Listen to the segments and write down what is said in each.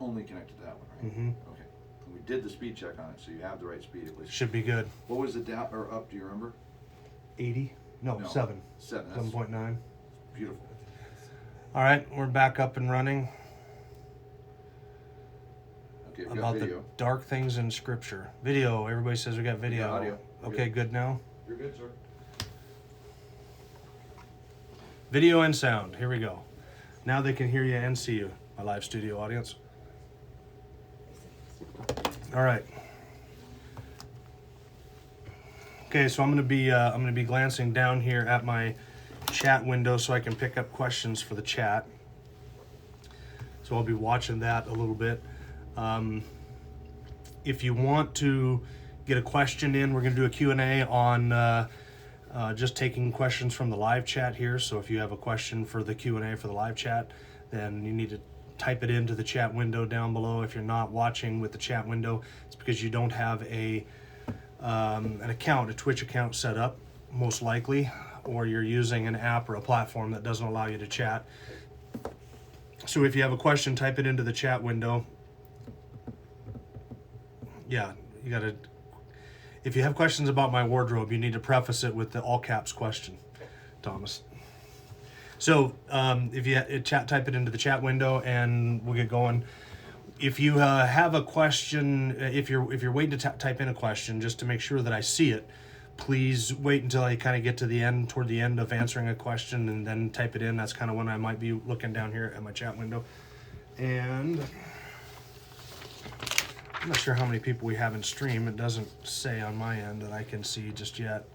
only connected to that one, right? Mm-hmm. Okay. And we did the speed check on it, so you have the right speed at least. Should be good. What was it down or up? Do you remember? 80? No, 7. 7.9. Beautiful. All right, we're back up and running. Okay, we got About video. the dark things in Scripture. Video. Everybody says we got video. We got audio. Okay, good now. You're good, sir. Video and sound. Here we go. Now they can hear you and see you, my live studio audience. All right. Okay, so I'm going to be glancing down here at my chat window so I can pick up questions for the chat. So I'll be watching that a little bit. If you want to get a question in, we're going to do a Q&A on just taking questions from the live chat here. So if you have a question for the Q&A for the live chat, then you need to type it into the chat window down below. If you're not watching with the chat window, it's because you don't have an account, a Twitch account set up, most likely, or you're using an app or a platform that doesn't allow you to chat. So if you have a question, type it into the chat window. Yeah, you gotta. If you have questions about my wardrobe, you need to preface it with the all caps question, Thomas. So if you type it into the chat window, and we'll get going. If you have a question, if you're waiting to type in a question, just to make sure that I see it, please wait until I kind of get to the end, toward the end of answering a question, and then type it in. That's kind of when I might be looking down here at my chat window. And I'm not sure how many people we have in stream. It doesn't say on my end that I can see just yet.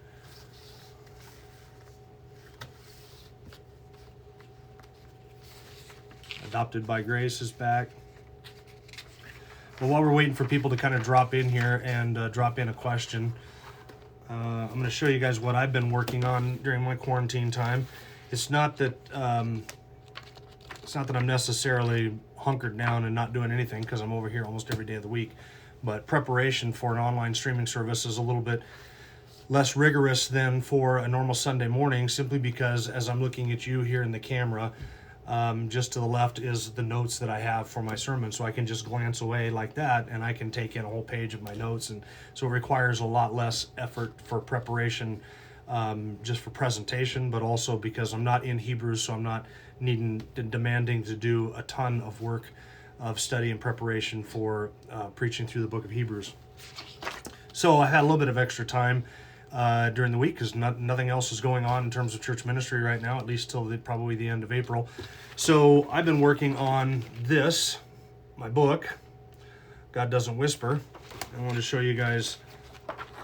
Adopted by Grace is back. Well, while we're waiting for people to kind of drop in here and drop in a question, I'm going to show you guys what I've been working on during my quarantine time. It's not that I'm necessarily hunkered down and not doing anything, because I'm over here almost every day of the week. But preparation for an online streaming service is a little bit less rigorous than for a normal Sunday morning, simply because as I'm looking at you here in the camera, just to the left is the notes that I have for my sermon. So I can just glance away like that and I can take in a whole page of my notes. And so it requires a lot less effort for preparation, just for presentation, but also because I'm not in Hebrews, so I'm not demanding to do a ton of work of study and preparation for preaching through the book of Hebrews. So I had a little bit of extra time during the week, because nothing else is going on in terms of church ministry right now, at least till probably the end of April. So I've been working on this, my book, God Doesn't Whisper. I want to show you guys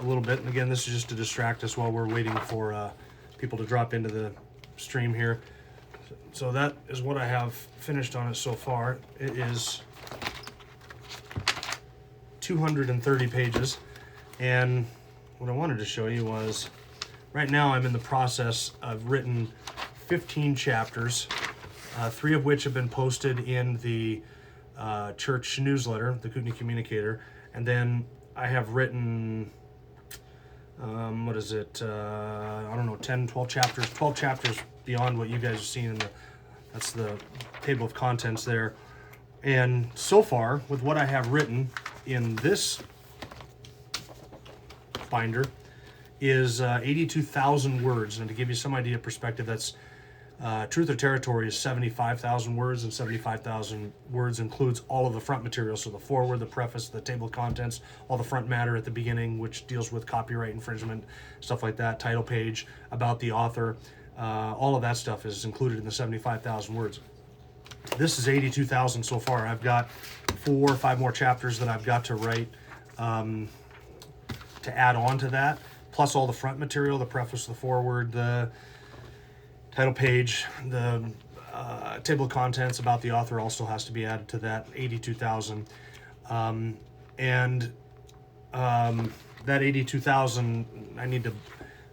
a little bit. And again, this is just to distract us while we're waiting for people to drop into the stream here. So that is what I have finished on it so far. It is 230 pages. And what I wanted to show you was, right now I'm in the process of written 15 chapters, 3 of which have been posted in the church newsletter, the Kootenai Communicator. And then I have written, 12 chapters beyond what you guys have seen in that's the table of contents there. And so far, with what I have written in this binder, is 82,000 words. And to give you some idea of perspective, that's Truth or Territory is 75,000 words, and 75,000 words includes all of the front material. So the foreword, the preface, the table of contents, all the front matter at the beginning, which deals with copyright infringement, stuff like that, title page, about the author, all of that stuff is included in the 75,000 words. This is 82,000 so far. I've got 4 or 5 more chapters that I've got to write to add on to that, plus all the front material, the preface, the foreword, the title page, the table of contents about the author also has to be added to that 82,000. That 82,000, I need to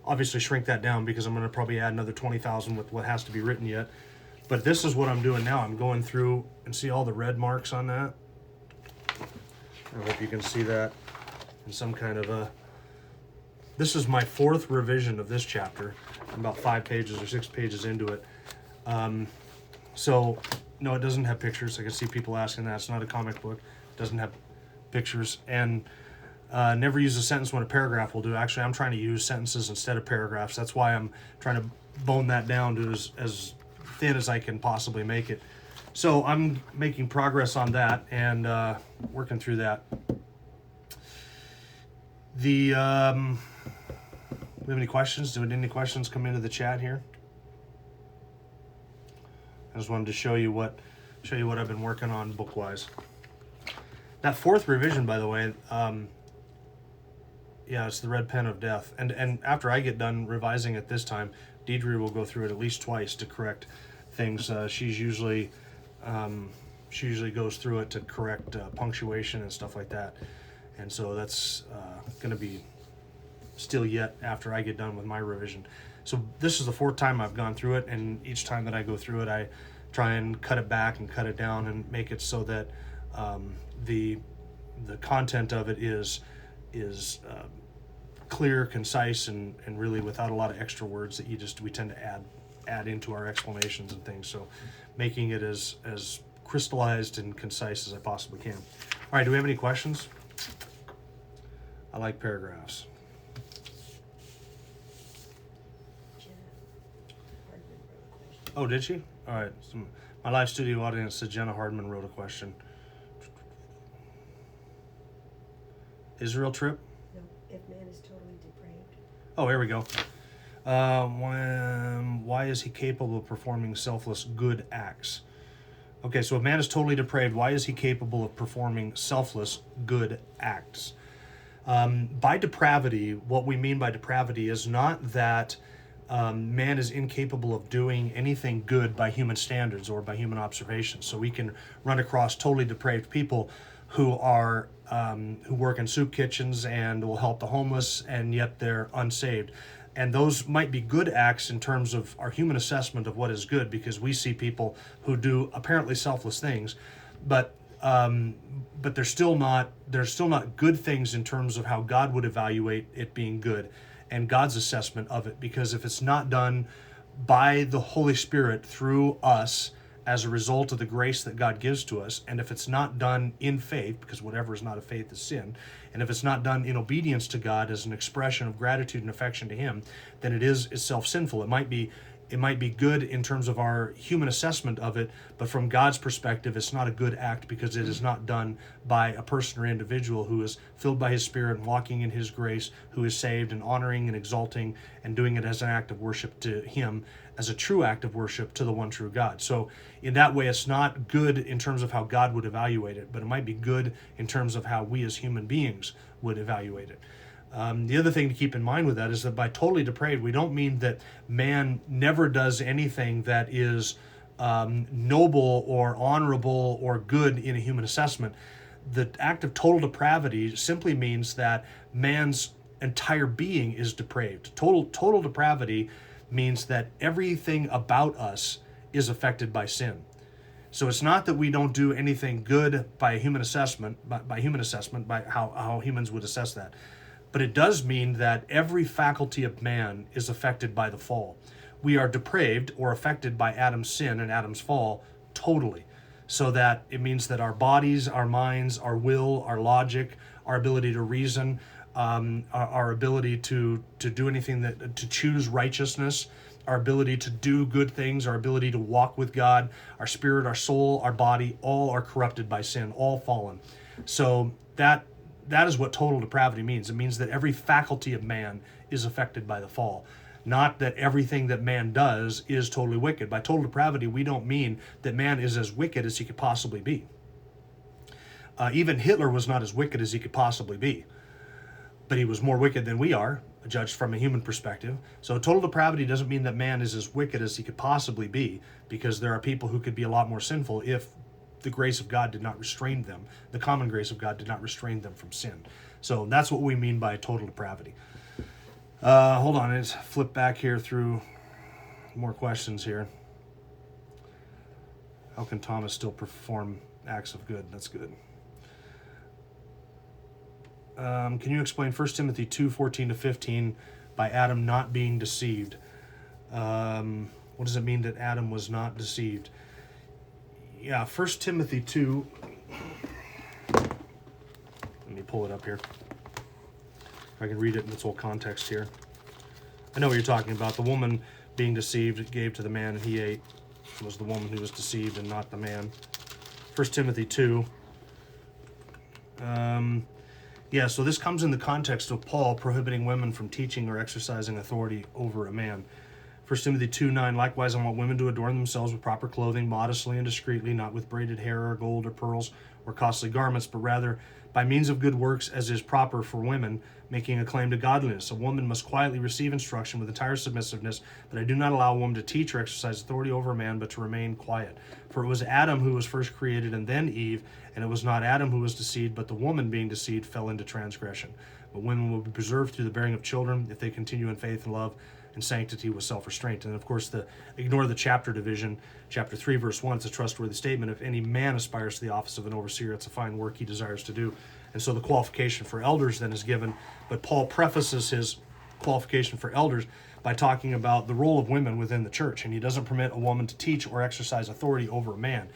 obviously shrink that down, because I'm going to probably add another 20,000 with what has to be written yet. But this is what I'm doing now. I'm going through and see all the red marks on that. I hope you can see that in some kind of a... This is my 4th revision of this chapter. I'm about 5 pages or 6 pages into it. So No, it doesn't have pictures. I can see people asking that. It's not a comic book. It doesn't have pictures. And never use a sentence when a paragraph will do. Actually, I'm trying to use sentences instead of paragraphs. That's why I'm trying to bone that down to as thin as I can possibly make it. So I'm making progress on that and working through that. We have any questions? Did any questions come into the chat here? I just wanted to show you what I've been working on book-wise. That fourth revision, by the way, yeah, it's the red pen of death. And after I get done revising it this time, Deidre will go through it at least twice to correct things. She usually goes through it to correct punctuation and stuff like that. And so that's going to be still yet after I get done with my revision. So this is the fourth time I've gone through it, and each time that I go through it, I try and cut it back and cut it down and make it so that the content of it is clear, concise, and really without a lot of extra words that we tend to add into our explanations and things. So making it as crystallized and concise as I possibly can. All right, do we have any questions? I like paragraphs. Oh, did she? All right. So my live studio audience said Jenna Hardman wrote a question. Israel trip? No, if man is totally depraved. Oh, here we go. Why is he capable of performing selfless good acts? Okay, so if man is totally depraved, why is he capable of performing selfless good acts? By depravity, what we mean by depravity is not that man is incapable of doing anything good by human standards or by human observation. So we can run across totally depraved people who are who work in soup kitchens and will help the homeless, and yet they're unsaved. And those might be good acts in terms of our human assessment of what is good, because we see people who do apparently selfless things, but they're still not good things in terms of how God would evaluate it being good and God's assessment of it. Because if it's not done by the Holy Spirit through us as a result of the grace that God gives to us, and if it's not done in faith, because whatever is not of faith is sin, and if it's not done in obedience to God as an expression of gratitude and affection to Him, then it's self-sinful. It might be good in terms of our human assessment of it, but from God's perspective, it's not a good act because it is not done by a person or individual who is filled by His Spirit and walking in His grace, who is saved and honoring and exalting and doing it as an act of worship to Him, as a true act of worship to the one true God. So in that way, it's not good in terms of how God would evaluate it, but it might be good in terms of how we as human beings would evaluate it. The other thing to keep in mind with that is that by totally depraved, we don't mean that man never does anything that is noble or honorable or good in a human assessment. The act of total depravity simply means that man's entire being is depraved. Total depravity means that everything about us is affected by sin. So it's not that we don't do anything good by human assessment, by how humans would assess that. But it does mean that every faculty of man is affected by the fall. We are depraved or affected by Adam's sin and Adam's fall totally. So that it means that our bodies, our minds, our will, our logic, our ability to reason, our ability to do anything to choose righteousness, our ability to do good things, our ability to walk with God, our spirit, our soul, our body, all are corrupted by sin, all fallen. So that is what total depravity means. It means that every faculty of man is affected by the fall. Not that everything that man does is totally wicked. By total depravity, we don't mean that man is as wicked as he could possibly be. Even Hitler was not as wicked as he could possibly be. But he was more wicked than we are, judged from a human perspective. So total depravity doesn't mean that man is as wicked as he could possibly be, because there are people who could be a lot more sinful if the grace of God did not restrain them. The common grace of God did not restrain them from sin. So that's what we mean by total depravity. Hold on, let's flip back here through more questions here. How can Thomas still perform acts of good? That's good. Can you explain 1 Timothy 2:14-15 by Adam not being deceived? What does it mean that Adam was not deceived? Yeah, 1 Timothy 2. Let me pull it up here. If I can read it in its whole context here. I know what you're talking about. The woman being deceived gave to the man and he ate. It was the woman who was deceived and not the man. 1 Timothy 2. Yeah, so this comes in the context of Paul prohibiting women from teaching or exercising authority over a man. 1 Timothy 2:9, likewise I want women to adorn themselves with proper clothing, modestly and discreetly, not with braided hair or gold or pearls or costly garments, but rather by means of good works as is proper for women, making a claim to godliness. A woman must quietly receive instruction with entire submissiveness, but I do not allow a woman to teach or exercise authority over a man, but to remain quiet. For it was Adam who was first created and then Eve, and it was not Adam who was deceived, but the woman being deceived fell into transgression. But women will be preserved through the bearing of children if they continue in faith and love and sanctity with self-restraint. And of course, ignore the chapter division. Chapter 3, verse 1, it's a trustworthy statement. If any man aspires to the office of an overseer, it's a fine work he desires to do. And so the qualification for elders then is given. But Paul prefaces his qualification for elders by talking about the role of women within the church. And he doesn't permit a woman to teach or exercise authority over a man.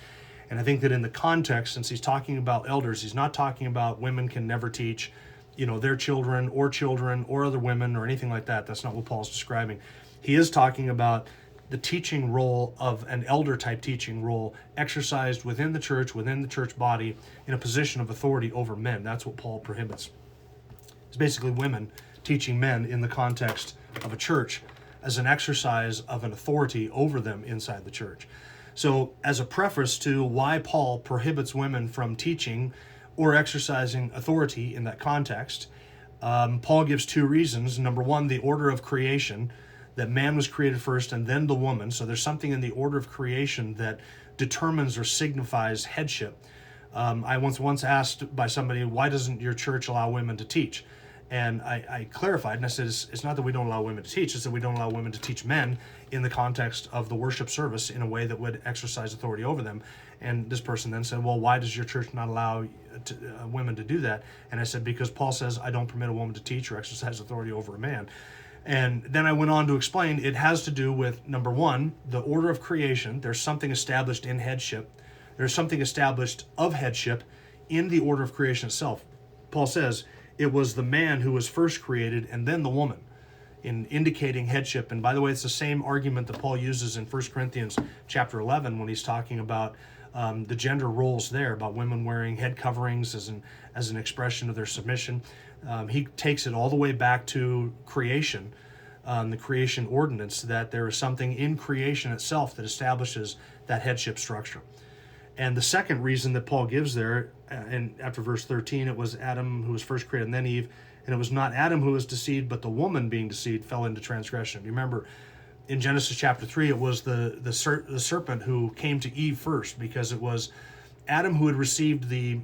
And I think that in the context, since he's talking about elders, he's not talking about women can never teach, their children or other women or anything like that. That's not what Paul's describing. He is talking about the teaching role of an elder type teaching role exercised within the church body in a position of authority over men. That's what Paul prohibits. It's basically women teaching men in the context of a church as an exercise of an authority over them inside the church. So as a preface to why Paul prohibits women from teaching or exercising authority in that context, Paul gives two reasons. Number one, the order of creation, that man was created first and then the woman. So there's something in the order of creation that determines or signifies headship. I once asked by somebody, why doesn't your church allow women to teach? And I clarified, and I said, it's not that we don't allow women to teach, it's that we don't allow women to teach men in the context of the worship service in a way that would exercise authority over them. And this person then said, well, why does your church not allow women to do that? And I said, because Paul says, I don't permit a woman to teach or exercise authority over a man. And then I went on to explain it has to do with, number one, the order of creation. There's something established in headship. There's something established of headship in the order of creation itself. Paul says it was the man who was first created and then the woman, in indicating headship. And by the way, it's the same argument that Paul uses in 1 Corinthians chapter 11 when he's talking about the gender roles there, about women wearing head coverings as an expression of their submission. He takes it all the way back to creation, the creation ordinance, that there is something in creation itself that establishes that headship structure. And the second reason that Paul gives there, and after verse 13, it was Adam who was first created and then Eve, and it was not Adam who was deceived, but the woman being deceived fell into transgression. You remember in Genesis chapter 3, it was the serpent who came to Eve first, because it was Adam who had received the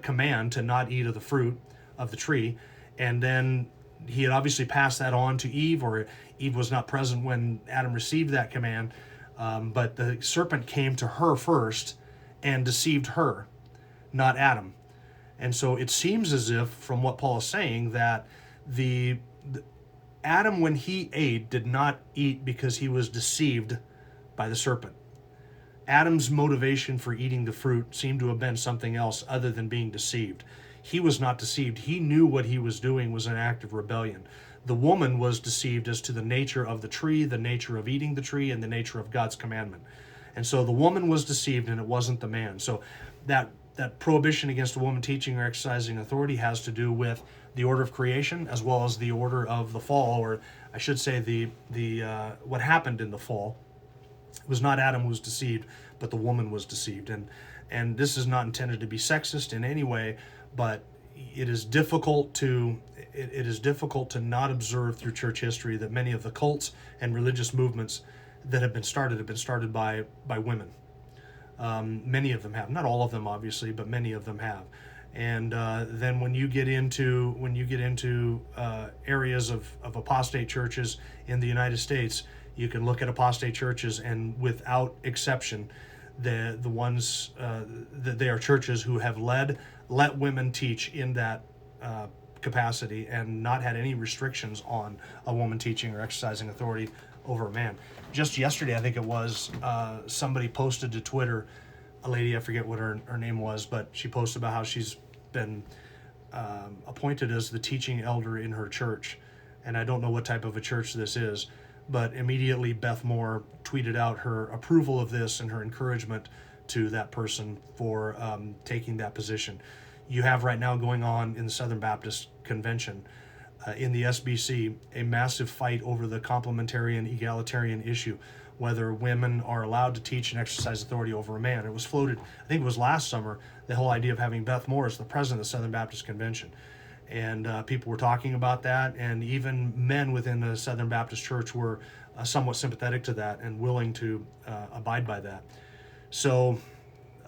command to not eat of the fruit of the tree, and then he had obviously passed that on to Eve, or Eve was not present when Adam received that command, but the serpent came to her first and deceived her, not Adam. And so it seems as if, from what Paul is saying, that the Adam, when he ate, did not eat because he was deceived by the serpent. Adam's motivation for eating the fruit seemed to have been something else other than being deceived. He was not deceived. He knew what he was doing was an act of rebellion. The woman was deceived as to the nature of the tree, the nature of eating the tree, and the nature of God's commandment. And so the woman was deceived, and it wasn't the man. So that prohibition against a woman teaching or exercising authority has to do with the order of creation as well as the order of the fall, or I should say the what happened in the fall. It was not Adam who was deceived, but the woman was deceived. And this is not intended to be sexist in any way, but it is difficult to not observe through church history that many of the cults and religious movements that have been started by women. Many of them have, not all of them obviously, but many of them have. And then when you get into areas of apostate churches in the United States, you can look at apostate churches, and without exception, the ones that they are churches who have let women teach in that capacity and not had any restrictions on a woman teaching or exercising authority over a man. Just yesterday, I think it was, somebody posted to Twitter a lady, I forget what her name was, but she posted about how she's been appointed as the teaching elder in her church. And I don't know what type of a church this is, but immediately Beth Moore tweeted out her approval of this and her encouragement to that person for taking that position. You have right now going on in the Southern Baptist Convention, in the SBC, a massive fight over the complementarian egalitarian issue, whether women are allowed to teach and exercise authority over a man. It was floated, I think it was last summer, the whole idea of having Beth Moore as the president of the Southern Baptist Convention. And people were talking about that, and even men within the Southern Baptist Church were somewhat sympathetic to that and willing to abide by that. So,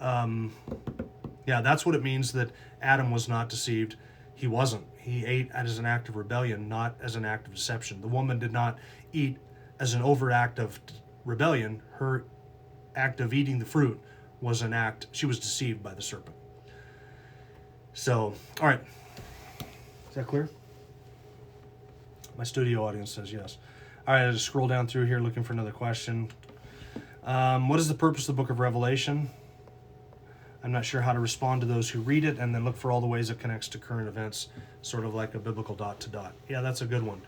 yeah, that's what it means that Adam was not deceived. He wasn't. He ate as an act of rebellion, not as an act of deception. The woman did not eat as an overt act of rebellion. Her act of eating the fruit was an act, she was deceived by the serpent. So, all right. Is that clear? My studio audience says yes. All right, I just scroll down through here looking for another question. What is the purpose of the book of Revelation? I'm not sure how to respond to those who read it, and then look for all the ways it connects to current events, sort of like a biblical dot to dot. Yeah, that's a good one.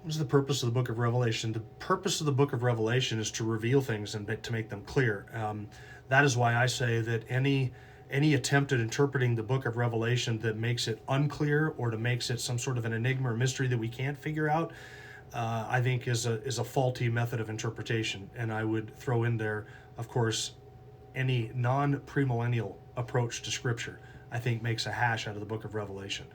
What is the purpose of the book of Revelation? The purpose of the book of Revelation is to reveal things and to make them clear. That is why I say that any attempt at interpreting the book of Revelation that makes it unclear or to makes it some sort of an enigma or mystery that we can't figure out, I think is a faulty method of interpretation. And I would throw in there, of course, any non-premillennial approach to Scripture, I think makes a hash out of the book of Revelation.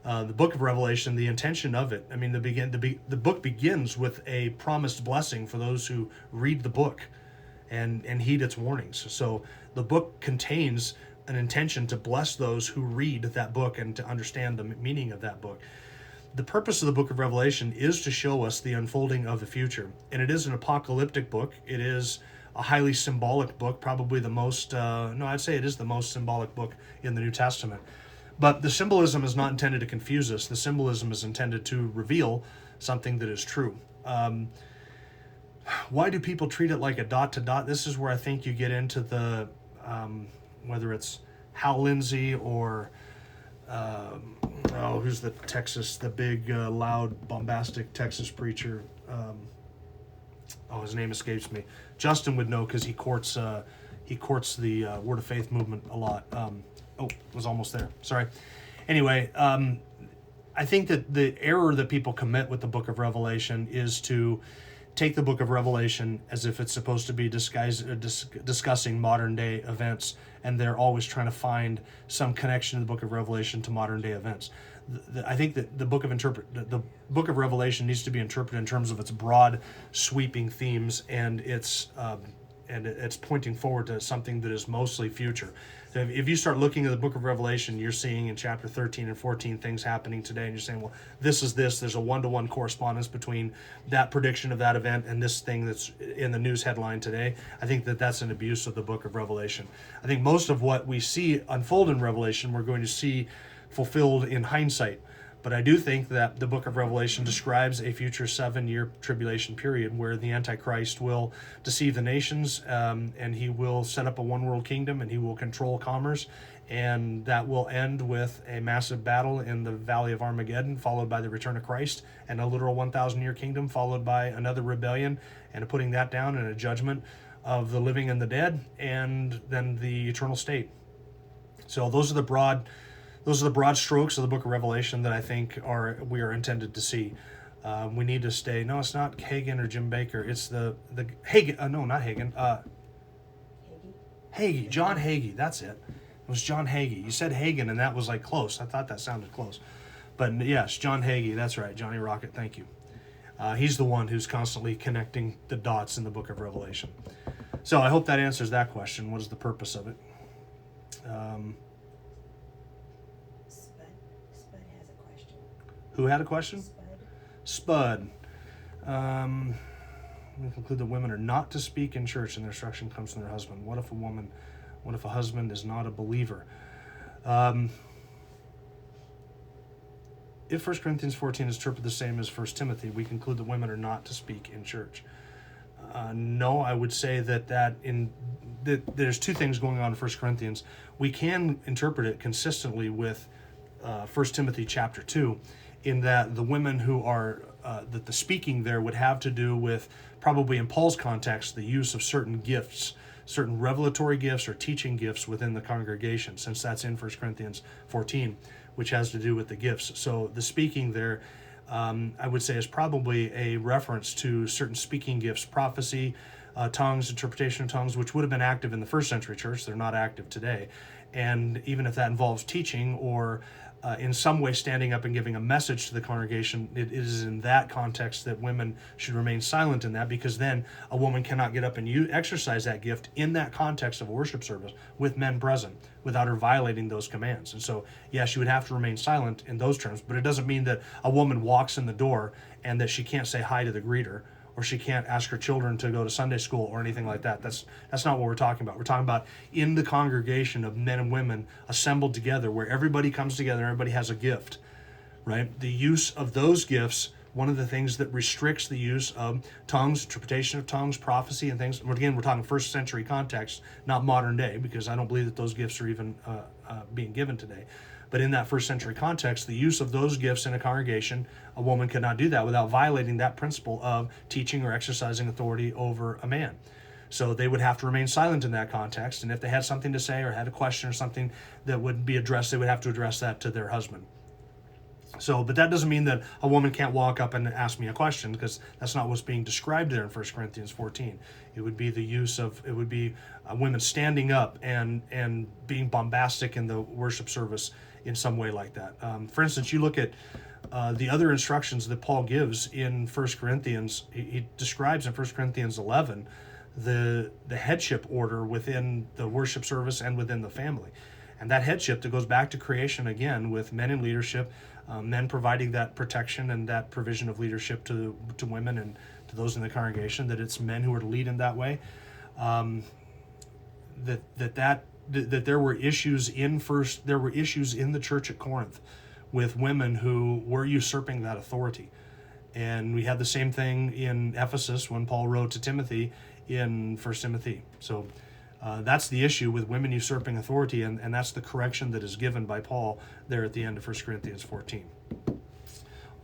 The book of Revelation, the intention of it, I mean, the book begins with a promised blessing for those who read the book and heed its warnings. So the book contains an intention to bless those who read that book and to understand the meaning of that book. The purpose of the book of Revelation is to show us the unfolding of the future. And it is an apocalyptic book. It is a highly symbolic book, probably the most, I'd say it is the most symbolic book in the New Testament. But the symbolism is not intended to confuse us. The symbolism is intended to reveal something that is true. Why do people treat it like a dot to dot? This is where I think you get into the, whether it's Hal Lindsey or, who's the big, loud, bombastic Texas preacher? His name escapes me. Justin would know because he courts the Word of Faith movement a lot. Was almost there. Sorry. Anyway, I think that the error that people commit with the book of Revelation is to take the book of Revelation as if it's supposed to be discussing modern day events, and they're always trying to find some connection in the book of Revelation to modern day events. I think that the book of Revelation needs to be interpreted in terms of its broad, sweeping themes and its pointing forward to something that is mostly future. So if you start looking at the book of Revelation, you're seeing in chapter 13 and 14 things happening today, and you're saying, well, this is this. There's a one-to-one correspondence between that prediction of that event and this thing that's in the news headline today. I think that that's an abuse of the book of Revelation. I think most of what we see unfold in Revelation, we're going to see fulfilled in hindsight. But I do think that the book of Revelation describes a future 7-year tribulation period where the Antichrist will deceive the nations, and he will set up a one-world kingdom, and he will control commerce, and that will end with a massive battle in the Valley of Armageddon, followed by the return of Christ, and a literal 1,000-year kingdom, followed by another rebellion, and a putting that down, and a judgment of the living and the dead, and then the eternal state. So those are the broad strokes of the book of Revelation that I think we are intended to see. We need to stay. No, it's not Hagen or Jim Baker. It's the Hagen. No, not Hagen. Hagee. John Hagee. That's it. It was John Hagee. You said Hagen, and that was like close. I thought that sounded close. But yes, John Hagee. That's right. Johnny Rocket. Thank you. He's the one who's constantly connecting the dots in the book of Revelation. So I hope that answers that question. What is the purpose of it? Who had a question? Spud. We conclude that women are not to speak in church and their instruction comes from their husband. What if a husband is not a believer? If 1 Corinthians 14 is interpreted the same as 1 Timothy, we conclude that women are not to speak in church. No, I would say that there's two things going on in 1 Corinthians. We can interpret it consistently with 1 Timothy chapter 2, in that the women who are, that the speaking there would have to do with, probably in Paul's context, the use of certain gifts, certain revelatory gifts or teaching gifts within the congregation, since that's in 1 Corinthians 14, which has to do with the gifts. So the speaking there, I would say, is probably a reference to certain speaking gifts, prophecy, tongues, interpretation of tongues, which would have been active in the first century church. They're not active today. And even if that involves teaching or in some way standing up and giving a message to the congregation, it is in that context that women should remain silent in that, because then a woman cannot get up and exercise that gift in that context of a worship service with men present without her violating those commands. And so, yes, she would have to remain silent in those terms, but it doesn't mean that a woman walks in the door and that she can't say hi to the greeter, or she can't ask her children to go to Sunday school or anything like that. That's not what we're talking about. We're talking about in the congregation of men and women assembled together, where everybody comes together, everybody has a gift, right? The use of those gifts, one of the things that restricts the use of tongues, interpretation of tongues, prophecy, and things. Again, we're talking first century context, not modern day, because I don't believe that those gifts are even being given today. But in that first century context, the use of those gifts in a congregation, a woman could not do that without violating that principle of teaching or exercising authority over a man. So they would have to remain silent in that context. And if they had something to say or had a question or something that would be addressed, they would have to address that to their husband. So, but that doesn't mean that a woman can't walk up and ask me a question, because that's not what's being described there in 1 Corinthians 14. It would be the use of, it would be women standing up and being bombastic in the worship service in some way like that. For instance, you look at the other instructions that Paul gives in 1 Corinthians. He describes in 1 Corinthians 11 the headship order within the worship service and within the family. And that headship that goes back to creation again, with men in leadership, men providing that protection and that provision of leadership to women and to those in the congregation, that it's men who are to lead in that way. That there were issues in the church at Corinth with women who were usurping that authority. And we had the same thing in Ephesus when Paul wrote to Timothy in 1 Timothy. So that's the issue with women usurping authority, and that's the correction that is given by Paul there at the end of 1 Corinthians 14.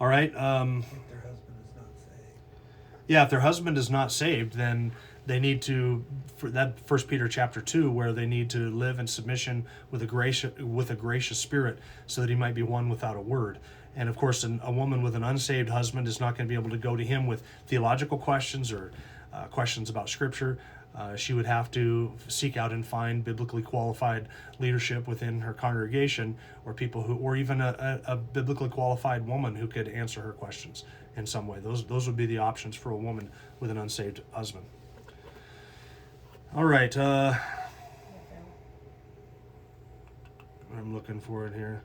All right. If their husband is not saved. Yeah, if their husband is not saved, then they need to, for that 1 Peter chapter 2, where they need to live in submission with a gracious spirit, so that he might be won without a word. And of course, a woman with an unsaved husband is not going to be able to go to him with theological questions or questions about Scripture. She would have to seek out and find biblically qualified leadership within her congregation, or people who, or even a biblically qualified woman who could answer her questions in some way. Those would be the options for a woman with an unsaved husband. All right. I'm looking for it here.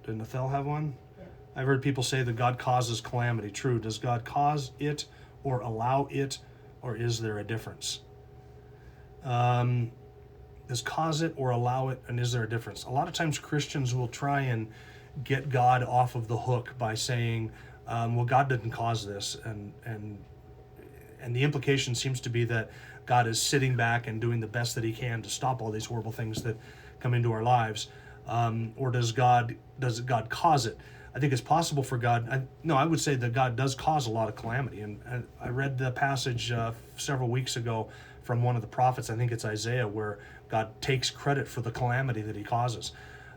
Did Nathel have one? Yeah. I've heard people say that God causes calamity. True. Does God cause it or allow it, or is there a difference? Does cause it or allow it, and is there a difference? A lot of times Christians will try and get God off of the hook by saying, well, God didn't cause this, and the implication seems to be that God is sitting back and doing the best that he can to stop all these horrible things that come into our lives. Or does God cause it? I think it's possible for God. I would say that God does cause a lot of calamity. And I read the passage several weeks ago from one of the prophets, I think it's Isaiah, where God takes credit for the calamity that he causes.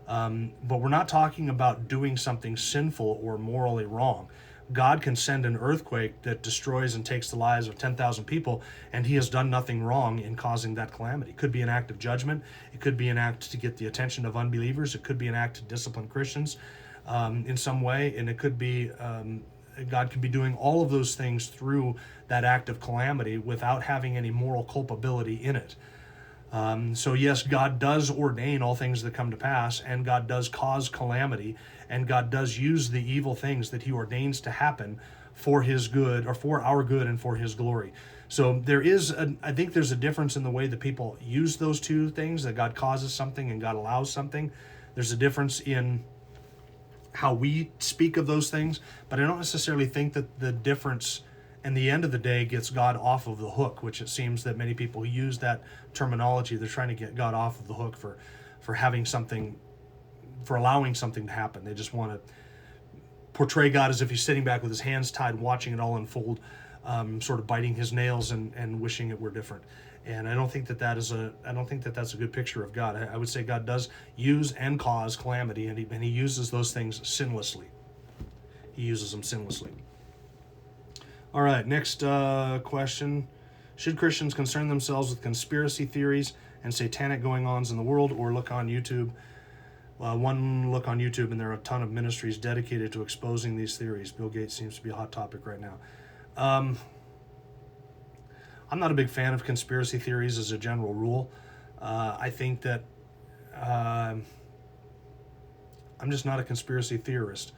But we're not talking about doing something sinful or morally wrong. God can send an earthquake that destroys and takes the lives of 10,000 people, and he has done nothing wrong in causing that calamity. It could be an act of judgment. It could be an act to get the attention of unbelievers. It could be an act to discipline Christians in some way, and it could be God could be doing all of those things through that act of calamity without having any moral culpability in it. So yes, God does ordain all things that come to pass, and God does cause calamity, and God does use the evil things that he ordains to happen for his good, or for our good and for his glory. So I think there's a difference in the way that people use those two things, that God causes something and God allows something. There's a difference in how we speak of those things, but I don't necessarily think that the difference and the end of the day gets God off of the hook, which it seems that many people who use that terminology, they're trying to get God off of the hook for having something, for allowing something to happen. They just want to portray God as if he's sitting back with his hands tied, watching it all unfold, sort of biting his nails and wishing it were different. And I don't think that that's a good picture of God. I would say God does use and cause calamity, and he uses those things sinlessly. He uses them sinlessly. All right, next question. Should Christians concern themselves with conspiracy theories and satanic going-ons in the world, or look on YouTube? One look on YouTube, and there are a ton of ministries dedicated to exposing these theories. Bill Gates seems to be a hot topic right now. I'm not a big fan of conspiracy theories as a general rule. I think that I'm just not a conspiracy theorist.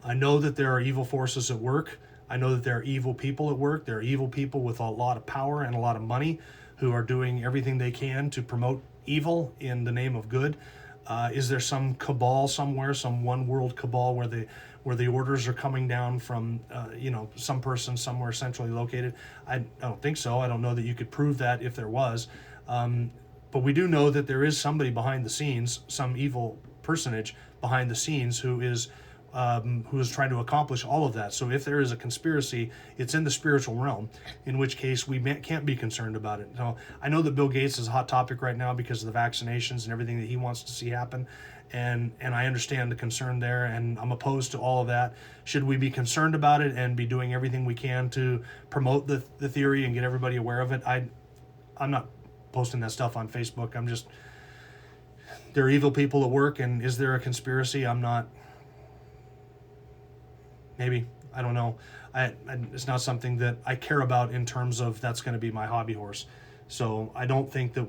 I know that there are evil forces at work. I know that there are evil people at work. There are evil people with a lot of power and a lot of money who are doing everything they can to promote evil in the name of good. Is there some cabal somewhere, some one world cabal where the orders are coming down from some person somewhere centrally located? I don't think so. I don't know that you could prove that if there was. But we do know that there is somebody behind the scenes, some evil personage behind the scenes who is trying to accomplish all of that. So if there is a conspiracy, it's in the spiritual realm, in which case we can't be concerned about it. So I know that Bill Gates is a hot topic right now because of the vaccinations and everything that he wants to see happen. And I understand the concern there, and I'm opposed to all of that. Should we be concerned about it and be doing everything we can to promote the theory and get everybody aware of it? I'm not posting that stuff on Facebook. There are evil people at work, and is there a conspiracy? I'm not. Maybe. I don't know. It's not something that I care about in terms of that's going to be my hobby horse. So I don't think that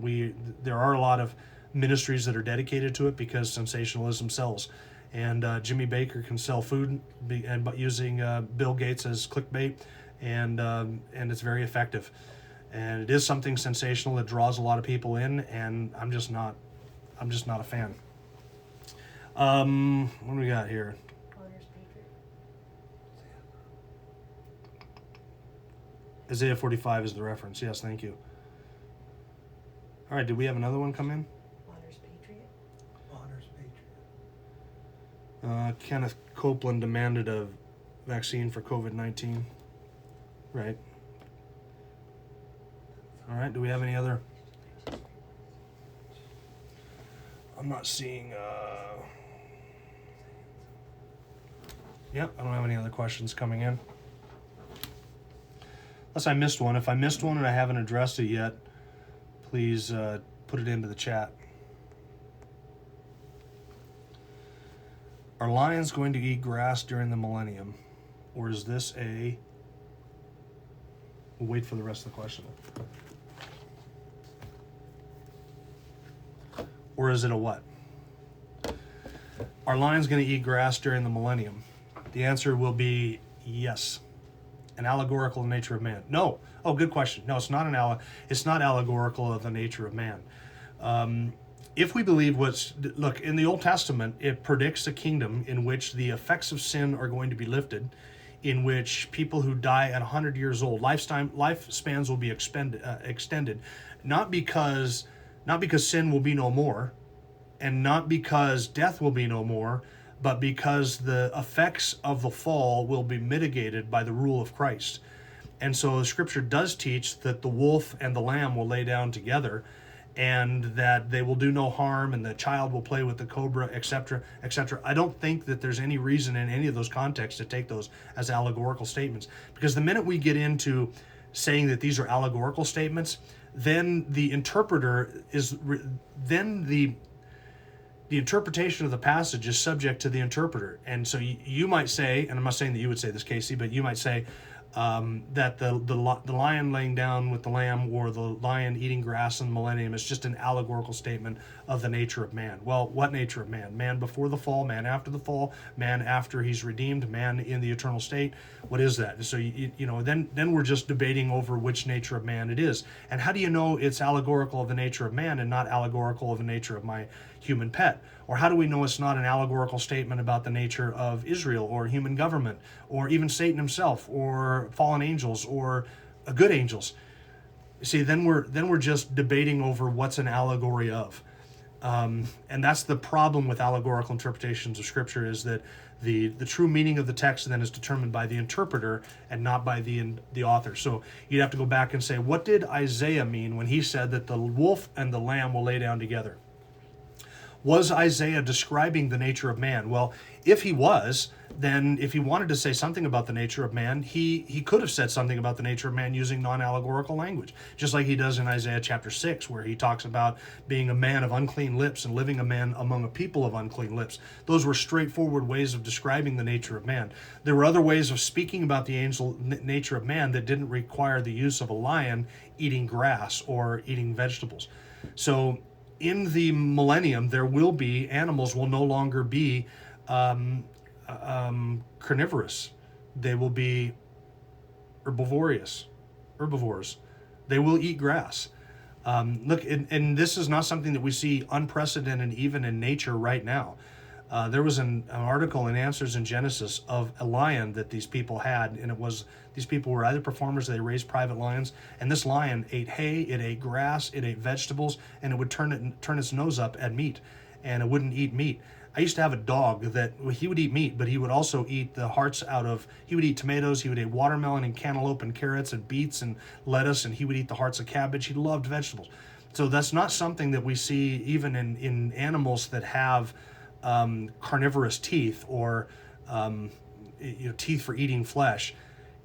there are a lot of ministries that are dedicated to it because sensationalism sells. And Jimmy Baker can sell food using Bill Gates as clickbait, and it's very effective. And it is something sensational that draws a lot of people in, and I'm just not a fan. What do we got here? Isaiah 45 is the reference. Yes, thank you. All right, did we have another one come in? Honors patriot. Honors patriot. Kenneth Copeland demanded a vaccine for COVID-19. Right. All right, do we have any other? I'm not seeing... Yep, I don't have any other questions coming in. Unless I missed one. If I missed one and I haven't addressed it yet, please put it into the chat. Are lions going to eat grass during the millennium? Or is this a... We'll wait for the rest of the question. Or is it a what? Are lions going to eat grass during the millennium? The answer will be yes. An allegorical nature of man. No. Oh, good question. No, it's not it's not allegorical of the nature of man. If we believe look, in the Old Testament, it predicts a kingdom in which the effects of sin are going to be lifted, in which people who die at 100 years old, lifespans will be extended, not because sin will be no more, and not because death will be no more, but because the effects of the fall will be mitigated by the rule of Christ. And so the scripture does teach that the wolf and the lamb will lay down together, and that they will do no harm, and the child will play with the cobra, etc., etc. I don't think that there's any reason in any of those contexts to take those as allegorical statements, because the minute we get into saying that these are allegorical statements, then the interpreter the interpretation of the passage is subject to the interpreter. And so you might say, and I'm not saying that you would say this, Casey, but you might say that the lion laying down with the lamb, or the lion eating grass in the millennium, is just an allegorical statement of the nature of man. Well, what nature of man? Man before the fall, man after the fall, man after he's redeemed, man in the eternal state. What is that? So then we're just debating over which nature of man it is. And how do you know it's allegorical of the nature of man and not allegorical of the nature of my human pet? Or how do we know it's not an allegorical statement about the nature of Israel or human government or even Satan himself or fallen angels or good angels? See, then we're just debating over what's an allegory of. And that's the problem with allegorical interpretations of Scripture, is that the true meaning of the text then is determined by the interpreter and not by the author. So you'd have to go back and say, what did Isaiah mean when he said that the wolf and the lamb will lay down together? Was Isaiah describing the nature of man? Well, if he was, then if he wanted to say something about the nature of man, he could have said something about the nature of man using non-allegorical language, just like he does in Isaiah chapter 6, where he talks about being a man of unclean lips and living a man among a people of unclean lips. Those were straightforward ways of describing the nature of man. There were other ways of speaking about the nature of man that didn't require the use of a lion eating grass or eating vegetables. So in the millennium, there will be, animals will no longer be carnivorous. They will be herbivores. They will eat grass. Look, and this is not something that we see unprecedented even in nature right now. There was an article in Answers in Genesis of a lion that these people had, and it was, these people were either performers, they raised private lions, and this lion ate hay, it ate grass, it ate vegetables, and it would turn its nose up at meat, and it wouldn't eat meat. I used to have a dog that he would eat meat, but he would also eat the hearts out of, he would eat tomatoes, he would eat watermelon and cantaloupe and carrots and beets and lettuce, and he would eat the hearts of cabbage. He loved vegetables. So that's not something that we see even in animals that have carnivorous teeth or teeth for eating flesh.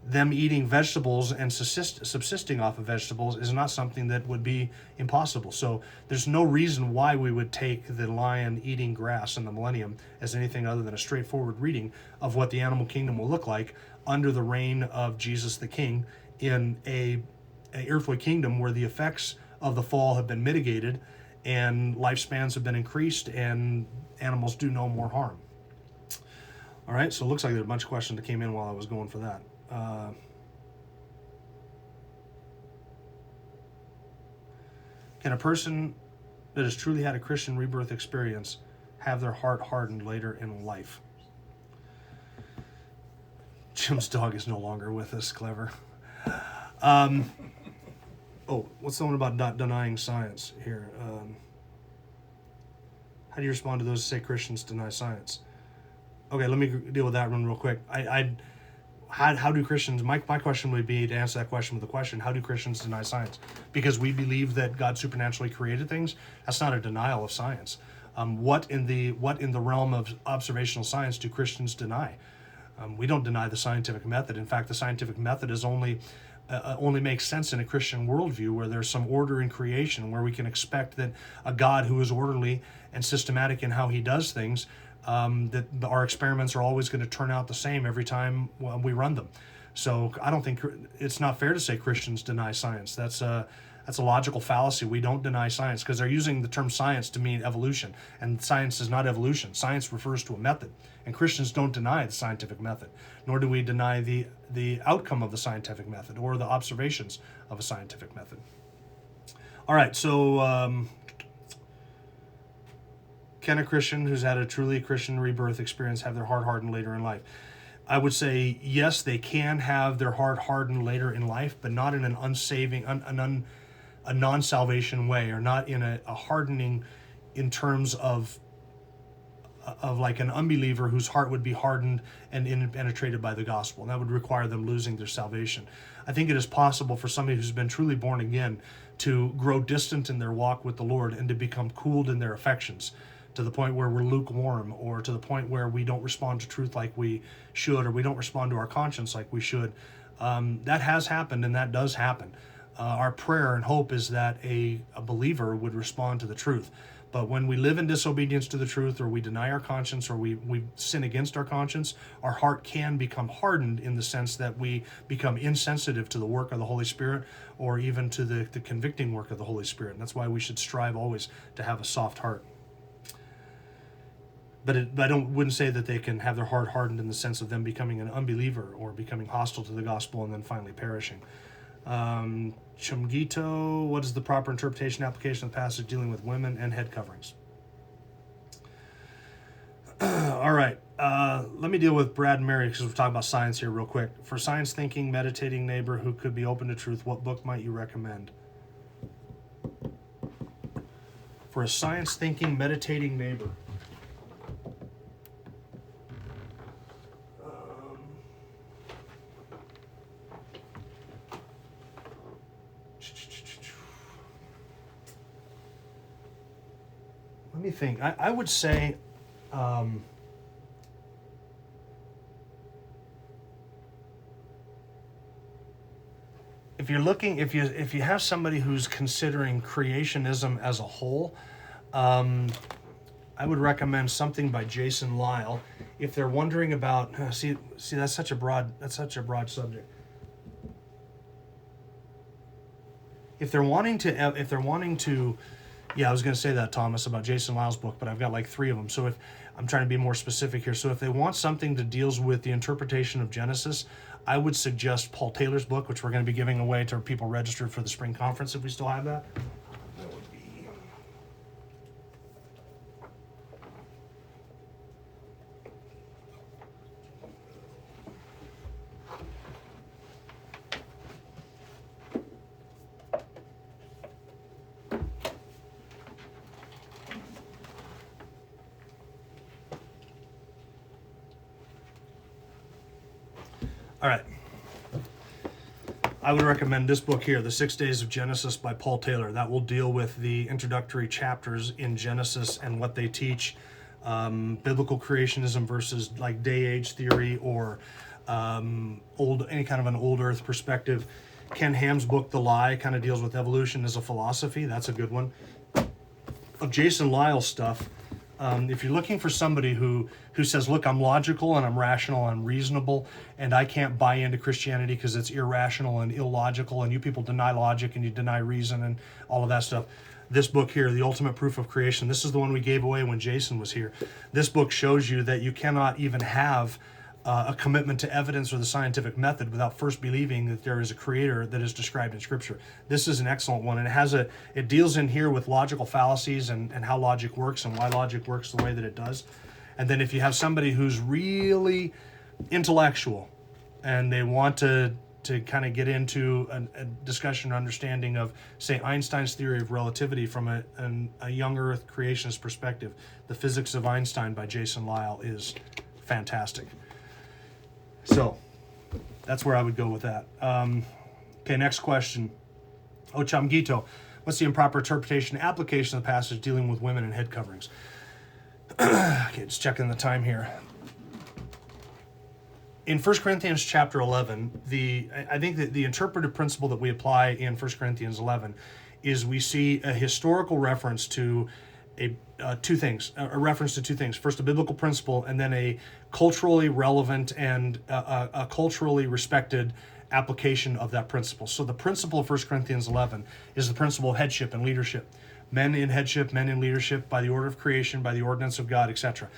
Them eating vegetables and subsisting off of vegetables is not something that would be impossible. So there's no reason why we would take the lion eating grass in the millennium as anything other than a straightforward reading of what the animal kingdom will look like under the reign of Jesus the King in a earthly kingdom where the effects of the fall have been mitigated and lifespans have been increased and animals do no more harm. All right, so it looks like there's a bunch of questions that came in while I was going for that. Can a person that has truly had a Christian rebirth experience have their heart hardened later in life? Jim's dog is no longer with us. Clever. What's the one about not denying science here? How do you respond to those who say Christians deny science? Okay, let me deal with that one real quick. How do Christians, my question would be to answer that question with a question, how do Christians deny science? Because we believe that God supernaturally created things? That's not a denial of science. What in the realm of observational science do Christians deny? We don't deny the scientific method. In fact, the scientific method is only makes sense in a Christian worldview where there's some order in creation, where we can expect that a God who is orderly and systematic in how he does things, that our experiments are always going to turn out the same every time we run them. So I don't think it's not fair to say Christians deny science. That's a logical fallacy. We don't deny science because they're using the term science to mean evolution, and science is not evolution. Science refers to a method, and Christians don't deny the scientific method, nor do we deny the outcome of the scientific method or the observations of a scientific method. All right, so can a Christian who's had a truly Christian rebirth experience have their heart hardened later in life? I would say yes, they can have their heart hardened later in life, but not in an unsaving, a non-salvation way, or not in a hardening in terms of like an unbeliever whose heart would be hardened and penetrated by the gospel. And that would require them losing their salvation. I think it is possible for somebody who's been truly born again to grow distant in their walk with the Lord and to become cooled in their affections, to the point where we're lukewarm, or to the point where we don't respond to truth like we should, or we don't respond to our conscience like we should. That has happened, and that does happen. Our prayer and hope is that a believer would respond to the truth. But when we live in disobedience to the truth, or we deny our conscience, or we sin against our conscience, our heart can become hardened in the sense that we become insensitive to the work of the Holy Spirit, or even to the convicting work of the Holy Spirit. And that's why we should strive always to have a soft heart. But I wouldn't say that they can have their heart hardened in the sense of them becoming an unbeliever or becoming hostile to the gospel and then finally perishing. Chumgito, what is the proper interpretation and application of the passage dealing with women and head coverings? All right. Let me deal with Brad and Mary because we're talking about science here real quick. For science thinking, meditating neighbor who could be open to truth, what book might you recommend? For a science thinking, meditating neighbor. Let me think. I would say if you're looking, if you have somebody who's considering creationism as a whole, I would recommend something by Jason Lyle. If they're wondering about, see, that's such a broad subject. If they're wanting to, yeah, I was going to say that, Thomas, about Jason Lyle's book, but I've got like 3 of them. So if I'm trying to be more specific here, so if they want something that deals with the interpretation of Genesis, I would suggest Paul Taylor's book, which we're going to be giving away to people registered for the spring conference if we still have that. That would be. All right. I would recommend this book here, The 6 Days of Genesis by Paul Taylor. That will deal with the introductory chapters in Genesis and what they teach, biblical creationism versus like day age theory or any kind of an old earth perspective. Ken Ham's book, The Lie, kind of deals with evolution as a philosophy. That's a good one. Of Jason Lyle's stuff, if you're looking for somebody who says, look, I'm logical and I'm rational, I'm reasonable, and I can't buy into Christianity because it's irrational and illogical, and you people deny logic and you deny reason and all of that stuff. This book here, The Ultimate Proof of Creation, this is the one we gave away when Jason was here. This book shows you that you cannot even have a commitment to evidence or the scientific method without first believing that there is a creator that is described in Scripture. This is an excellent one, and it deals in here with logical fallacies and how logic works and why logic works the way that it does. And then if you have somebody who's really intellectual and they want to kind of get into a discussion or understanding of, say, Einstein's theory of relativity from a young Earth creationist perspective, The Physics of Einstein by Jason Lyle is fantastic. So that's where I would go with that. Okay, next question. Ochamgito, what's the improper interpretation and application of the passage dealing with women and head coverings? Okay, just checking the time here. In 1 Corinthians chapter 11, I think that the interpretive principle that we apply in 1 Corinthians 11 is we see a historical reference to two things. First, a biblical principle, and then a culturally relevant and a culturally respected application of that principle. So the principle of 1 Corinthians 11 is the principle of headship and leadership. Men in headship, men in leadership, by the order of creation, by the ordinance of God, etc.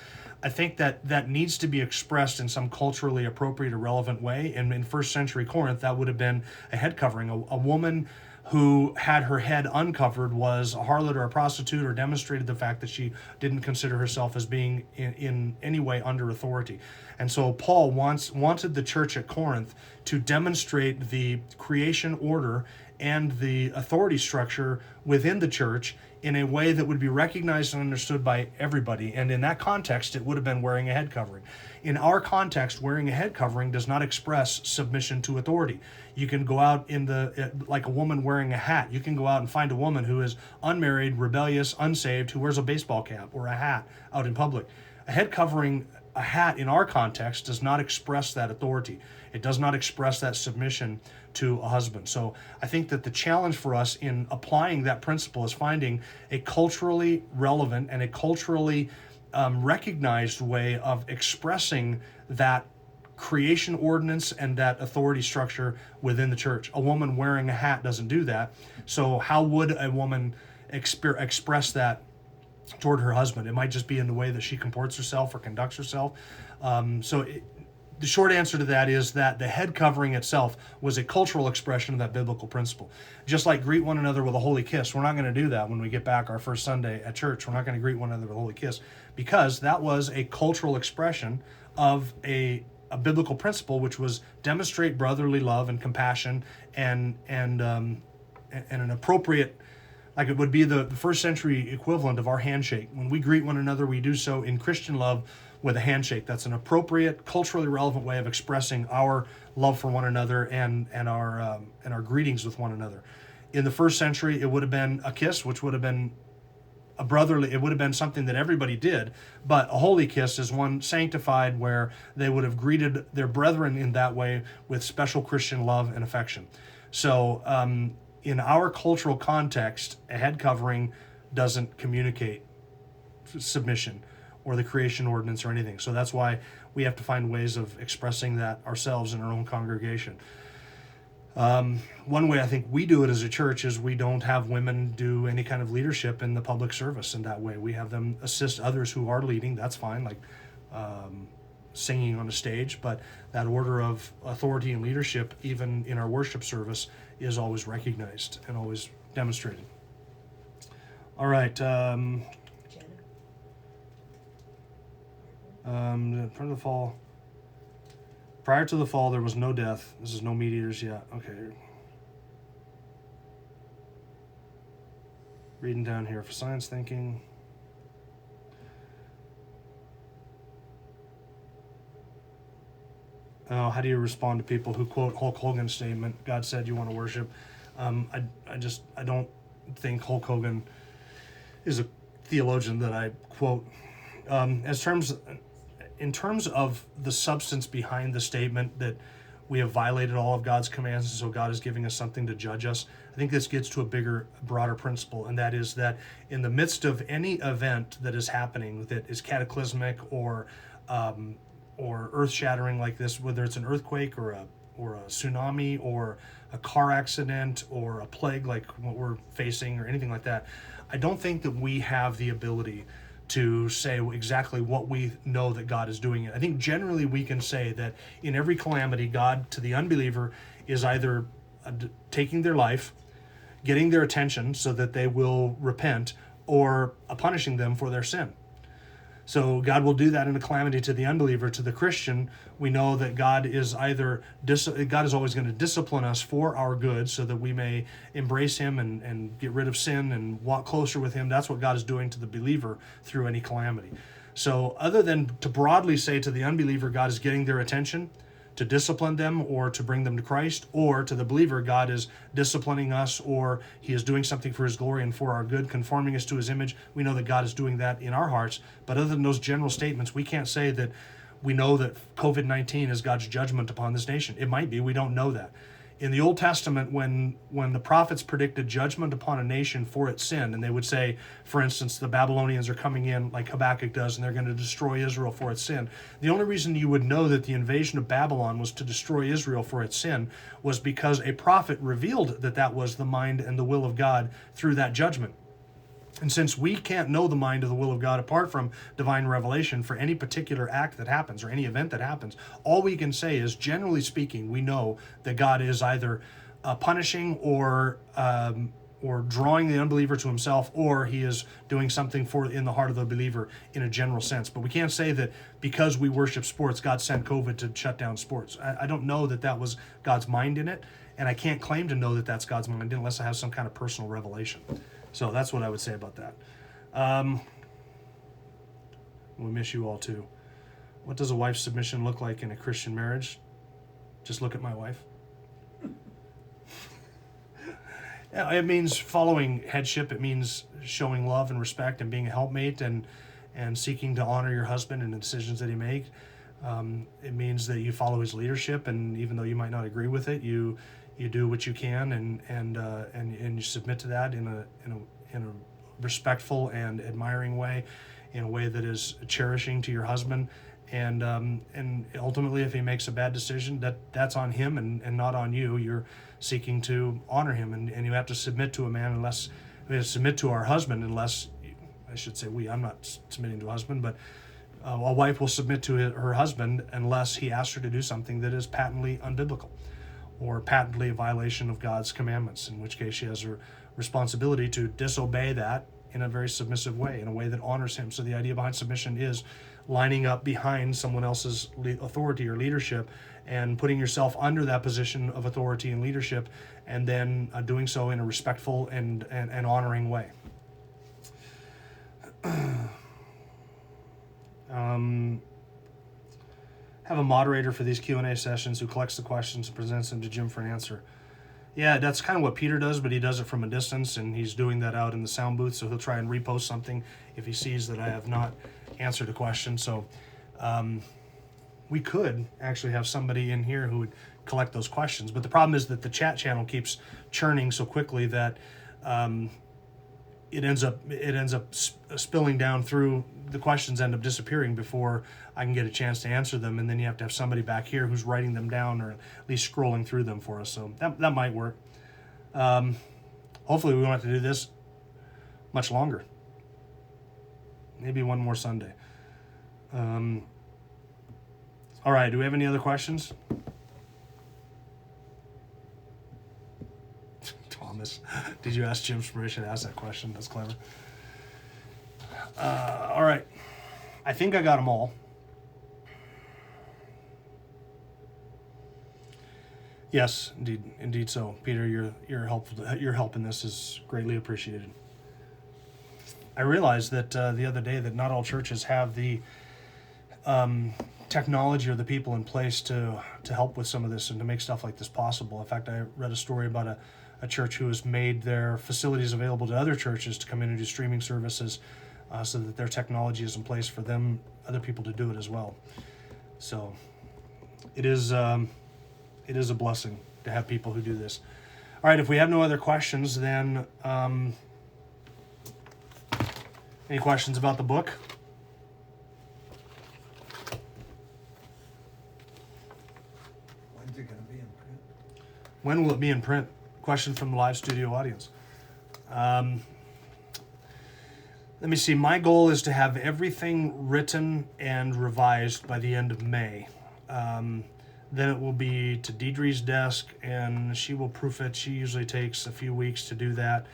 I think that needs to be expressed in some culturally appropriate or relevant way. And in first century Corinth, that would have been a head covering. A woman who had her head uncovered was a harlot or a prostitute, or demonstrated the fact that she didn't consider herself as being in any way under authority. And so Paul wanted the church at Corinth to demonstrate the creation order and the authority structure within the church in a way that would be recognized and understood by everybody. And in that context, it would have been wearing a head covering. In our context, wearing a head covering does not express submission to authority. You can go out like a woman wearing a hat. You can go out and find a woman who is unmarried, rebellious, unsaved, who wears a baseball cap or a hat out in public. A head covering, a hat in our context, does not express that authority. It does not express that submission to a husband. So I think that the challenge for us in applying that principle is finding a culturally relevant and a culturally recognized way of expressing that creation ordinance and that authority structure within the church. A woman wearing a hat doesn't do that. So how would a woman express that toward her husband? It might just be in the way that she comports herself or conducts herself. the short answer to that is that the head covering itself was a cultural expression of that biblical principle. Just like greet one another with a holy kiss. We're not going to do that when we get back our first Sunday at church. We're not going to greet one another with a holy kiss because that was a cultural expression of a biblical principle, which was demonstrate brotherly love and compassion and an appropriate, like it would be the first century equivalent of our handshake. When we greet one another, we do so in Christian love with a handshake. That's an appropriate, culturally relevant way of expressing our love for one another and our greetings with one another. In the first century, it would have been a kiss, which would have been a brotherly, it would have been something that everybody did, but a holy kiss is one sanctified where they would have greeted their brethren in that way with special Christian love and affection. So in our cultural context, a head covering doesn't communicate submission or the creation ordinance or anything. So that's why we have to find ways of expressing that ourselves in our own congregation. One way I think we do it as a church is we don't have women do any kind of leadership in the public service in that way. We have them assist others who are leading. That's fine, like singing on a stage, but that order of authority and leadership, even in our worship service, is always recognized and always demonstrated. All right. From the fall. Prior to the fall, there was no death. This is no meteors yet. Okay. Reading down here for science thinking. Oh, how do you respond to people who quote Hulk Hogan's statement, God said you want to worship? I don't think Hulk Hogan is a theologian that I quote. In terms of the substance behind the statement that we have violated all of God's commands, and so God is giving us something to judge us, I think this gets to a bigger, broader principle, and that is that in the midst of any event that is happening that is cataclysmic or earth-shattering like this, whether it's an earthquake or a tsunami or a car accident or a plague like what we're facing or anything like that, I don't think that we have the ability to say exactly what we know that God is doing. I think generally we can say that in every calamity, God to the unbeliever is either taking their life, getting their attention so that they will repent, or punishing them for their sin. So God will do that in a calamity to the unbeliever. To the Christian, we know that God is always going to discipline us for our good so that we may embrace him and get rid of sin and walk closer with him. That's what God is doing to the believer through any calamity. So other than to broadly say to the unbeliever, God is getting their attention to discipline them or to bring them to Christ, or to the believer, God is disciplining us or he is doing something for his glory and for our good, conforming us to his image. We know that God is doing that in our hearts. But other than those general statements, we can't say that we know that COVID-19 is God's judgment upon this nation. It might be, we don't know that. In the Old Testament, when the prophets predicted judgment upon a nation for its sin, and they would say, for instance, the Babylonians are coming in like Habakkuk does, and they're going to destroy Israel for its sin. The only reason you would know that the invasion of Babylon was to destroy Israel for its sin was because a prophet revealed that that was the mind and the will of God through that judgment. And since we can't know the mind of the will of God apart from divine revelation for any particular act that happens or any event that happens, all we can say is, generally speaking, we know that God is either punishing or drawing the unbeliever to himself, or he is doing something in the heart of the believer in a general sense. But we can't say that because we worship sports, God sent COVID to shut down sports. I don't know that that was God's mind in it, and I can't claim to know that that's God's mind unless I have some kind of personal revelation. So that's what I would say about that. We miss you all too. What does a wife's submission look like in a Christian marriage? Just look at my wife. Yeah, it means following headship. It means showing love and respect and being a helpmate and seeking to honor your husband and the decisions that he makes. It means that you follow his leadership, and even though you might not agree with it, you do what you can and you submit to that in a respectful and admiring way, in a way that is cherishing to your husband, and ultimately, if he makes a bad decision, that's on him and not on you. You're seeking to honor him, and you have to submit to a man submit to our husband unless, I should say we. I'm not submitting to a husband, but A wife will submit to her husband unless he asks her to do something that is patently unbiblical or patently a violation of God's commandments, in which case she has a responsibility to disobey that in a very submissive way, in a way that honors him. So the idea behind submission is lining up behind someone else's authority or leadership and putting yourself under that position of authority and leadership, and then doing so in a respectful and honoring way. Have a moderator for these Q&A sessions who collects the questions and presents them to Jim for an answer. Yeah, that's kind of what Peter does, but he does it from a distance, and he's doing that out in the sound booth, so he'll try and repost something if he sees that I have not answered a question. So we could actually have somebody in here who would collect those questions, but the problem is that the chat channel keeps churning so quickly that it ends up spilling down through. The questions end up disappearing before I can get a chance to answer them, and then you have to have somebody back here who's writing them down or at least scrolling through them for us. So that might work. Hopefully we won't have to do this much longer. Maybe one more Sunday. All right, do we have any other questions? Thomas, did you ask Jim's permission to ask that question? That's clever. All right, I think I got them all. Yes, indeed so. Peter, your help in this is greatly appreciated. I realized that the other day that not all churches have the technology or the people in place to help with some of this and to make stuff like this possible. In fact, I read a story about a church who has made their facilities available to other churches to come in and do streaming services so that their technology is in place for them, other people to do it as well. So it is a blessing to have people who do this. All right, if we have no other questions, then any questions about the book? When's it gonna be in print? When will it be in print? Question from the live studio audience. Let me see. My goal is to have everything written and revised by the end of May. Then it will be to Deidre's desk, and she will proof it. She usually takes a few weeks to do that.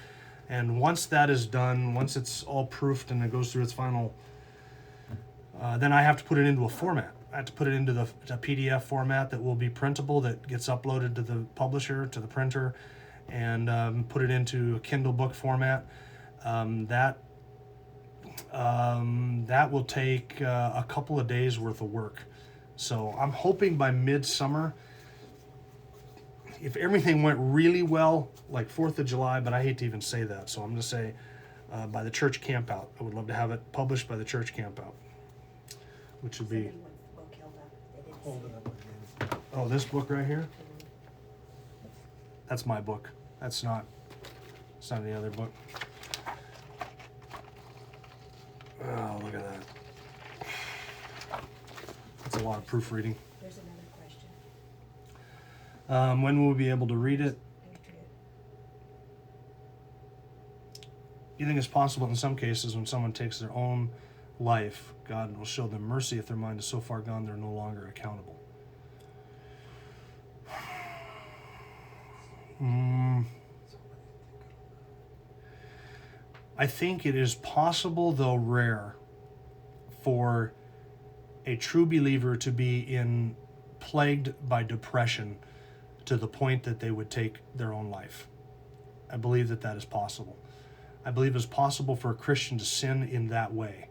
And once that is done, once it's all proofed and it goes through its final, then I have to put it into a format. I have to put it into the PDF format that will be printable, that gets uploaded to the publisher, to the printer, and put it into a Kindle book format. That will take a couple of days worth of work. So I'm hoping by midsummer, if everything went really well, like 4th of July, but I hate to even say that, so I'm going to say by the church campout. I would love to have it published by the church campout, which would be... Somebody wants the book held up. They didn't Hold see it up again. Oh, this book right here? That's my book. It's not any other book. Oh, look at that. That's a lot of proofreading. There's another question. When will we be able to read it? After it. You think it's possible in some cases when someone takes their own life, God will show them mercy if their mind is so far gone they're no longer accountable? I think it is possible, though rare, for a true believer to be plagued by depression to the point that they would take their own life. I believe that is possible. I believe it's possible for a Christian to sin in that way.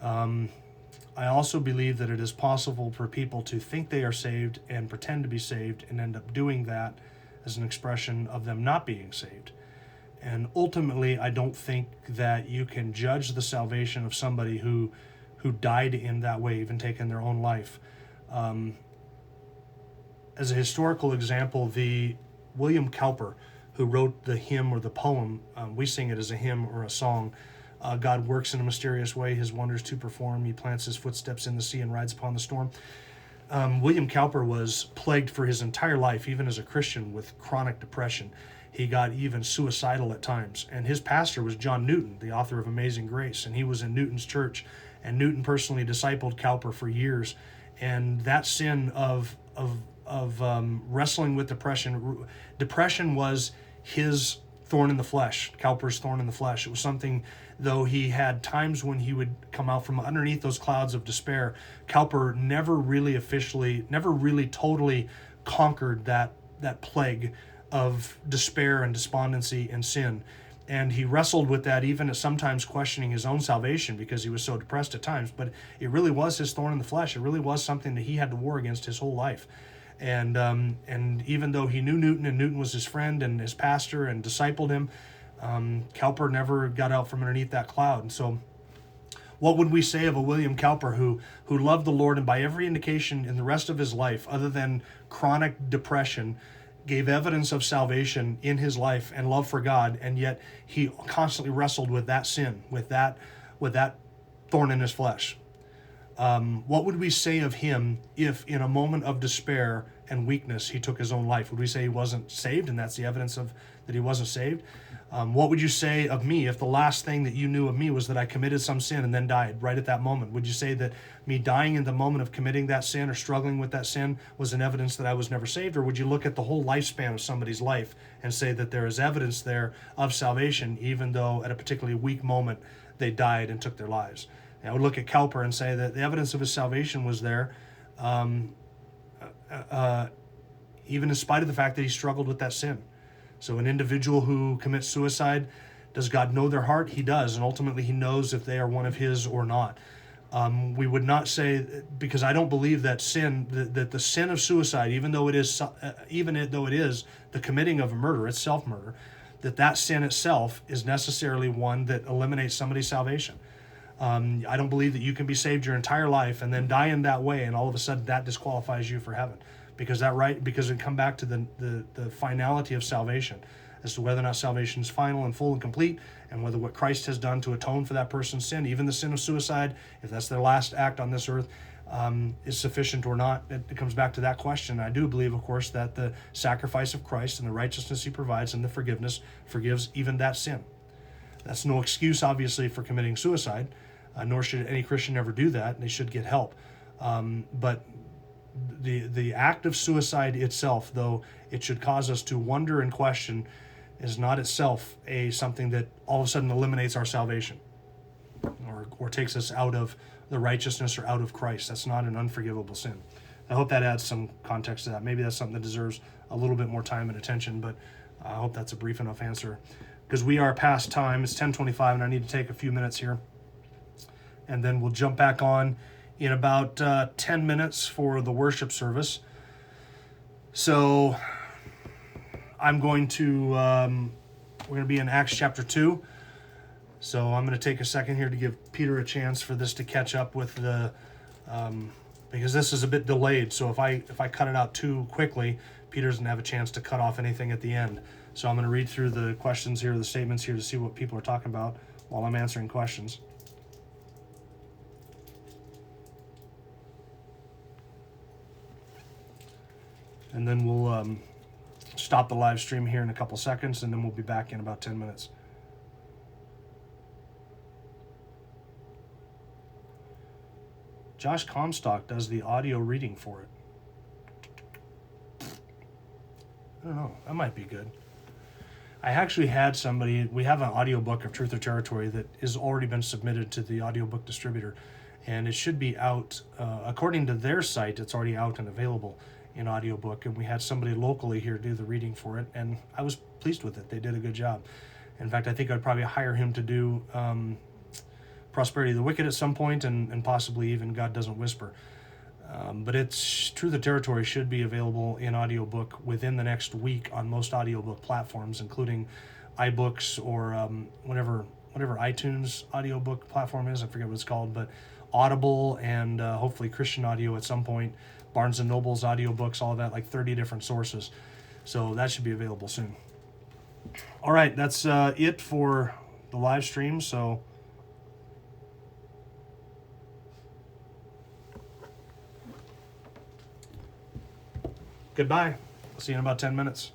I also believe that it is possible for people to think they are saved and pretend to be saved and end up doing that as an expression of them not being saved. And ultimately, I don't think that you can judge the salvation of somebody who died in that way, even taking their own life. As a historical example, the William Cowper, who wrote the hymn or the poem, we sing it as a hymn or a song, God works in a mysterious way, his wonders to perform. He plants his footsteps in the sea and rides upon the storm. William Cowper was plagued for his entire life, even as a Christian, with chronic depression. He got even suicidal at times. And his pastor was John Newton, the author of Amazing Grace. And he was in Newton's church. and Newton personally discipled Cowper for years. And that sin of wrestling with depression, depression was his thorn in the flesh, Cowper's thorn in the flesh. It was something, though he had times when he would come out from underneath those clouds of despair, Cowper never really totally conquered that plague of despair and despondency and sin. And he wrestled with that, even at sometimes questioning his own salvation because he was so depressed at times. But it really was his thorn in the flesh. It really was something that he had to war against his whole life. And even though he knew Newton, and Newton was his friend and his pastor and discipled him, Cowper never got out from underneath that cloud. And so what would we say of a William Cowper who loved the Lord, and by every indication in the rest of his life, other than chronic depression, gave evidence of salvation in his life and love for God, and yet he constantly wrestled with that sin, with that thorn in his flesh? What would we say of him if in a moment of despair and weakness he took his own life? Would we say he wasn't saved, and that's the evidence of that he wasn't saved? What would you say of me if the last thing that you knew of me was that I committed some sin and then died right at that moment? Would you say that me dying in the moment of committing that sin or struggling with that sin was an evidence that I was never saved? Or would you look at the whole lifespan of somebody's life and say that there is evidence there of salvation, even though at a particularly weak moment they died and took their lives? And I would look at Cowper and say that the evidence of his salvation was there, even in spite of the fact that he struggled with that sin. So an individual who commits suicide, does God know their heart? He does, and ultimately he knows if they are one of his or not. We would not say, because I don't believe that sin, that the sin of suicide, even though it is the committing of a murder, it's self-murder, that sin itself is necessarily one that eliminates somebody's salvation. I don't believe that you can be saved your entire life and then die in that way, and all of a sudden that disqualifies you for heaven. Because it come back to the finality of salvation, as to whether or not salvation is final and full and complete, and whether what Christ has done to atone for that person's sin, even the sin of suicide, if that's their last act on this earth, is sufficient or not. It comes back to that question. I do believe, of course, that the sacrifice of Christ and the righteousness he provides and the forgiveness forgives even that sin. That's no excuse, obviously, for committing suicide, nor should any Christian ever do that. They should get help. But the act of suicide itself, though it should cause us to wonder and question, is not itself something that all of a sudden eliminates our salvation or takes us out of the righteousness or out of Christ. That's not an unforgivable sin. I hope that adds some context to that. Maybe that's something that deserves a little bit more time and attention, but I hope that's a brief enough answer, because we are past time. It's 10:25 and I need to take a few minutes here, and then we'll jump back on in about 10 minutes for the worship service. So I'm going to, we're going to be in Acts chapter 2. So I'm going to take a second here to give Peter a chance for this to catch up with because this is a bit delayed. So if I cut it out too quickly, Peter doesn't have a chance to cut off anything at the end. So I'm going to read through the questions here, the statements here, to see what people are talking about while I'm answering questions. And then we'll stop the live stream here in a couple seconds, and then we'll be back in about 10 minutes. Josh Comstock does the audio reading for it. I don't know. That might be good. I actually had somebody, we have an audiobook of Truth or Territory that has already been submitted to the audiobook distributor, and it should be out, according to their site, it's already out and available in audiobook, and we had somebody locally here do the reading for it, and I was pleased with it. They did a good job. In fact, I think I'd probably hire him to do Prosperity of the Wicked at some point, and possibly even God Doesn't Whisper. But it's Truth or Territory should be available in audiobook within the next week on most audiobook platforms, including iBooks or whatever iTunes audiobook platform is. I forget what it's called, but Audible and hopefully Christian Audio at some point. Barnes & Noble's audiobooks, all of that, like 30 different sources. So that should be available soon. All right, that's it for the live stream. So goodbye. See you in about 10 minutes.